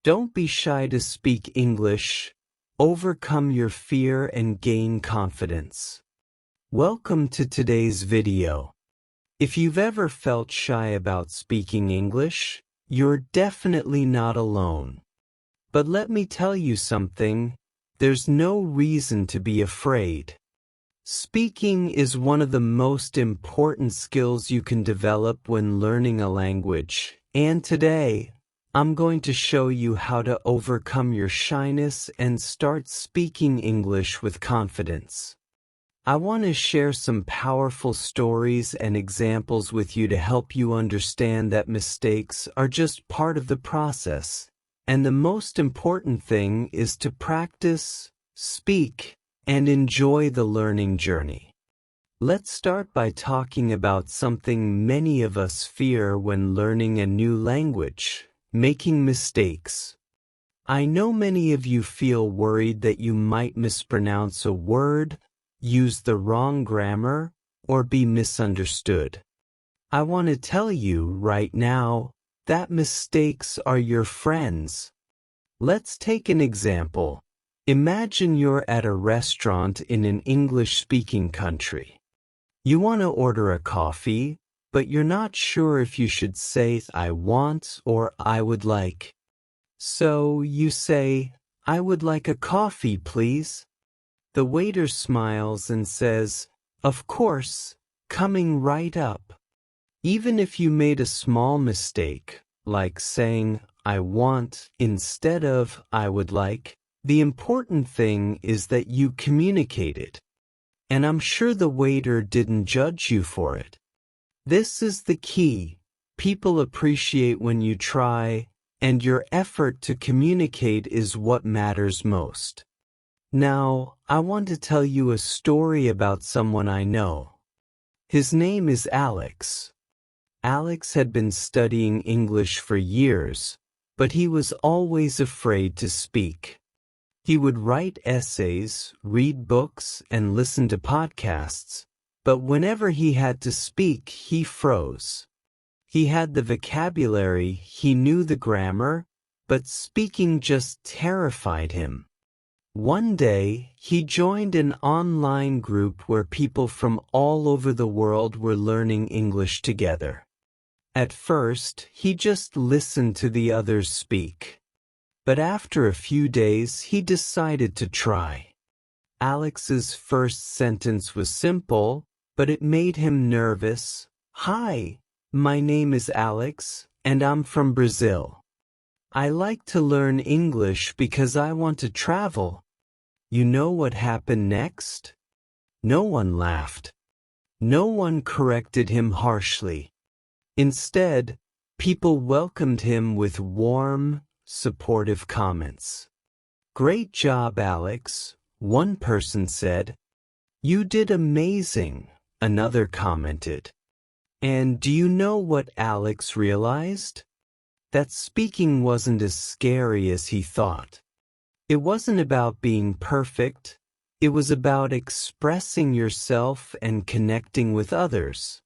Don't be shy to speak English. Overcome your fear and gain confidence. Welcome to today's video. If you've ever felt shy about speaking English, you're definitely not alone. But let me tell you something, there's no reason to be afraid. Speaking is one of the most important skills you can develop when learning a language, and today, I'm going to show you how to overcome your shyness and start speaking English with confidence. I want to share some powerful stories and examples with you to help you understand that mistakes are just part of the process, and the most important thing is to practice, speak, and enjoy the learning journey. Let's start by talking about something many of us fear when learning a new language: making mistakes. I know many of you feel worried that you might mispronounce a word, use the wrong grammar, or be misunderstood. I want to tell you right now that mistakes are your friends. Let's take an example. Imagine you're at a restaurant in an English-speaking country. You want to order a coffee, but you're not sure if you should say "I want" or "I would like." So you say, "I would like a coffee, please." The waiter smiles and says, "Of course, coming right up." Even if you made a small mistake, like saying "I want" instead of "I would like," the important thing is that you communicated. And I'm sure the waiter didn't judge you for it. This is the key. People appreciate when you try, and your effort to communicate is what matters most. Now, I want to tell you a story about someone I know. His name is Alex. Alex had been studying English for years, but he was always afraid to speak. He would write essays, read books, and listen to podcasts, but whenever he had to speak, he froze. He had the vocabulary, he knew the grammar, but speaking just terrified him. One day, he joined an online group where people from all over the world were learning English together. At first, he just listened to the others speak. But after a few days, he decided to try. Alex's first sentence was simple, but it made him nervous. "Hi, my name is Alex, and I'm from Brazil. I like to learn English because I want to travel." You know what happened next? No one laughed. No one corrected him harshly. Instead, people welcomed him with warm, supportive comments. "Great job, Alex," one person said. "You did amazing," another commented. And do you know what Alex realized? That speaking wasn't as scary as he thought. It wasn't about being perfect, it was about expressing yourself and connecting with others.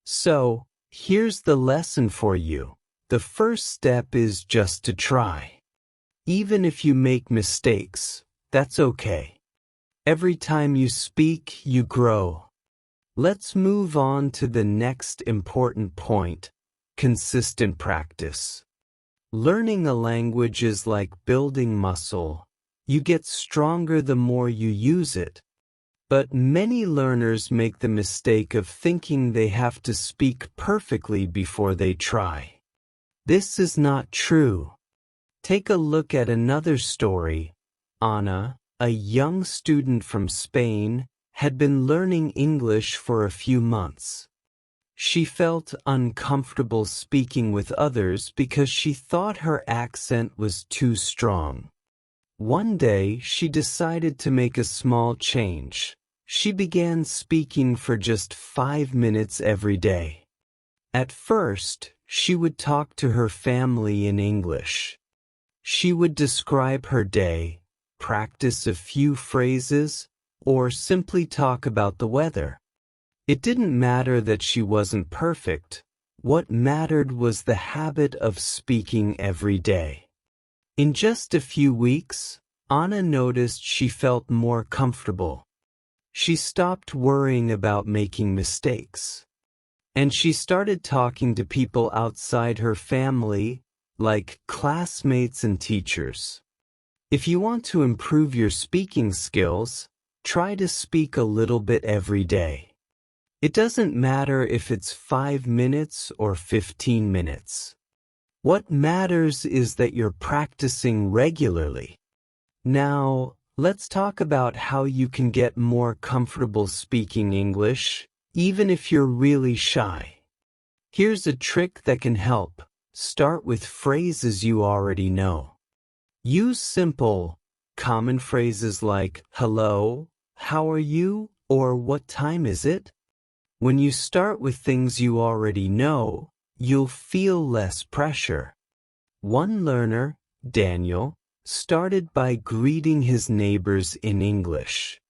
So, here's the lesson for you. The first step is just to try. Even if you make mistakes, that's okay. Every time you speak, you grow. Let's move on to the next important point: consistent practice. Learning a language is like building muscle. You get stronger the more you use it. But many learners make the mistake of thinking they have to speak perfectly before they try. This is not true. Take a look at another story. Anna, a young student from Spain, had been learning English for a few months. She felt uncomfortable speaking with others because she thought her accent was too strong. One day, she decided to make a small change. She began speaking for just 5 minutes every day. At first, she would talk to her family in English. She would describe her day, practice a few phrases, or simply talk about the weather. It didn't matter that she wasn't perfect. What mattered was the habit of speaking every day. In just a few weeks, Anna noticed she felt more comfortable. She stopped worrying about making mistakes. And she started talking to people outside her family, like classmates and teachers. If you want to improve your speaking skills, try to speak a little bit every day. It doesn't matter if it's 5 minutes or 15 minutes. What matters is that you're practicing regularly. Now, let's talk about how you can get more comfortable speaking English, even if you're really shy. Here's a trick that can help. Start with phrases you already know. Use simple, common phrases like hello, how are you, or what time is it? When you start with things you already know, you'll feel less pressure. One learner, Daniel, started by greeting his neighbors in English.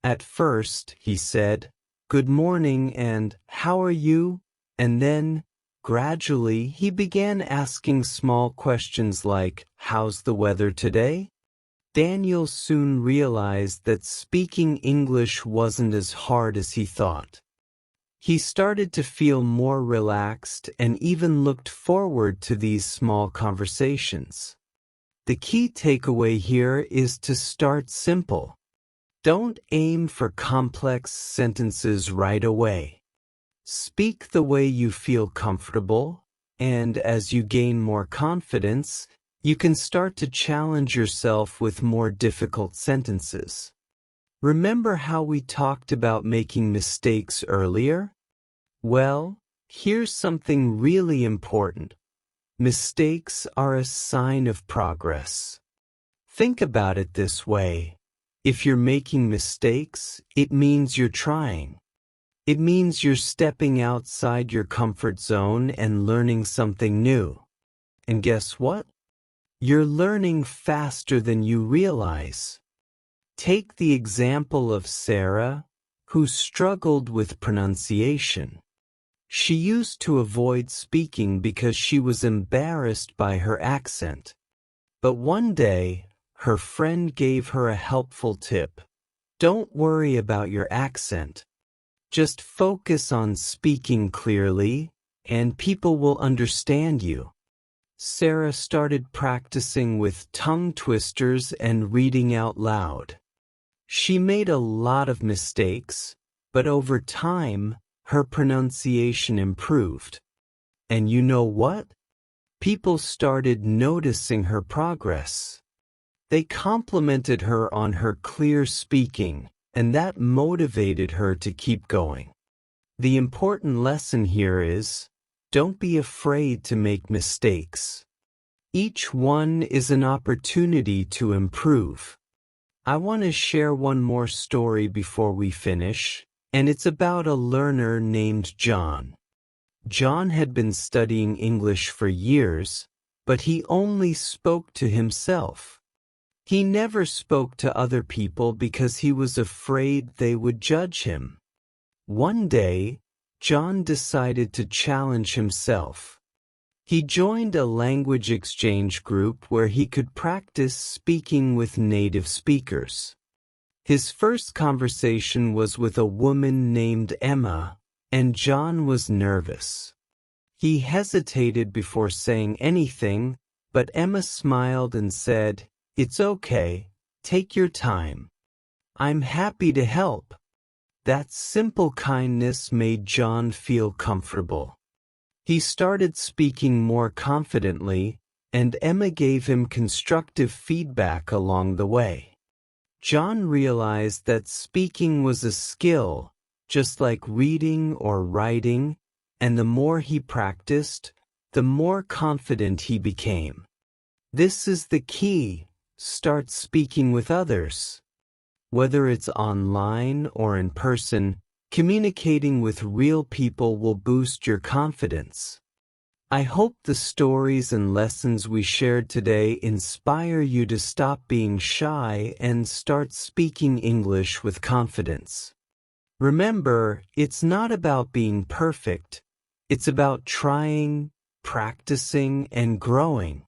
At first, he said, "Good morning" and "How are you?" And then, gradually, he began asking small questions like, "How's the weather today?" Daniel soon realized that speaking English wasn't as hard as he thought. He started to feel more relaxed and even looked forward to these small conversations. The key takeaway here is to start simple. Don't aim for complex sentences right away. Speak the way you feel comfortable, and as you gain more confidence, you can start to challenge yourself with more difficult sentences. Remember how we talked about making mistakes earlier? Well, here's something really important. Mistakes are a sign of progress. Think about it this way. If you're making mistakes, it means you're trying. It means you're stepping outside your comfort zone and learning something new. And guess what? You're learning faster than you realize. Take the example of Sarah, who struggled with pronunciation. She used to avoid speaking because she was embarrassed by her accent. But one day, her friend gave her a helpful tip. Don't worry about your accent. Just focus on speaking clearly, and people will understand you. Sarah started practicing with tongue twisters and reading out loud. She made a lot of mistakes, but over time, her pronunciation improved. And you know what? People started noticing her progress. They complimented her on her clear speaking, and that motivated her to keep going. The important lesson here is, don't be afraid to make mistakes. Each one is an opportunity to improve. I want to share one more story before we finish, and it's about a learner named John. John had been studying English for years, but he only spoke to himself. He never spoke to other people because he was afraid they would judge him. One day, John decided to challenge himself. He joined a language exchange group where he could practice speaking with native speakers. His first conversation was with a woman named Emma, and John was nervous. He hesitated before saying anything, but Emma smiled and said, "It's okay, take your time. I'm happy to help." That simple kindness made John feel comfortable. He started speaking more confidently, and Emma gave him constructive feedback along the way. John realized that speaking was a skill, just like reading or writing, and the more he practiced, the more confident he became. This is the key. Start speaking with others. Whether it's online or in person, communicating with real people will boost your confidence. I hope the stories and lessons we shared today inspire you to stop being shy and start speaking English with confidence. Remember, it's not about being perfect. It's about trying, practicing, and growing.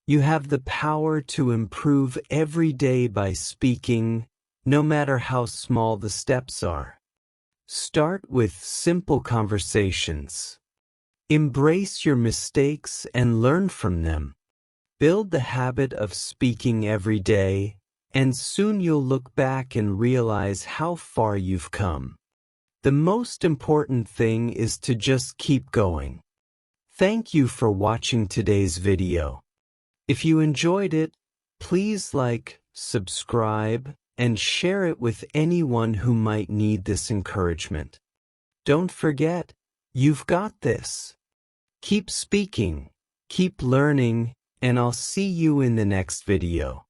You have the power to improve every day by speaking, no matter how small the steps are. Start with simple conversations. Embrace your mistakes and learn from them. Build the habit of speaking every day, and soon you'll look back and realize how far you've come. The most important thing is to just keep going. Thank you for watching today's video. If you enjoyed it, please like, subscribe, and share it with anyone who might need this encouragement. Don't forget, you've got this. Keep speaking, keep learning, and I'll see you in the next video.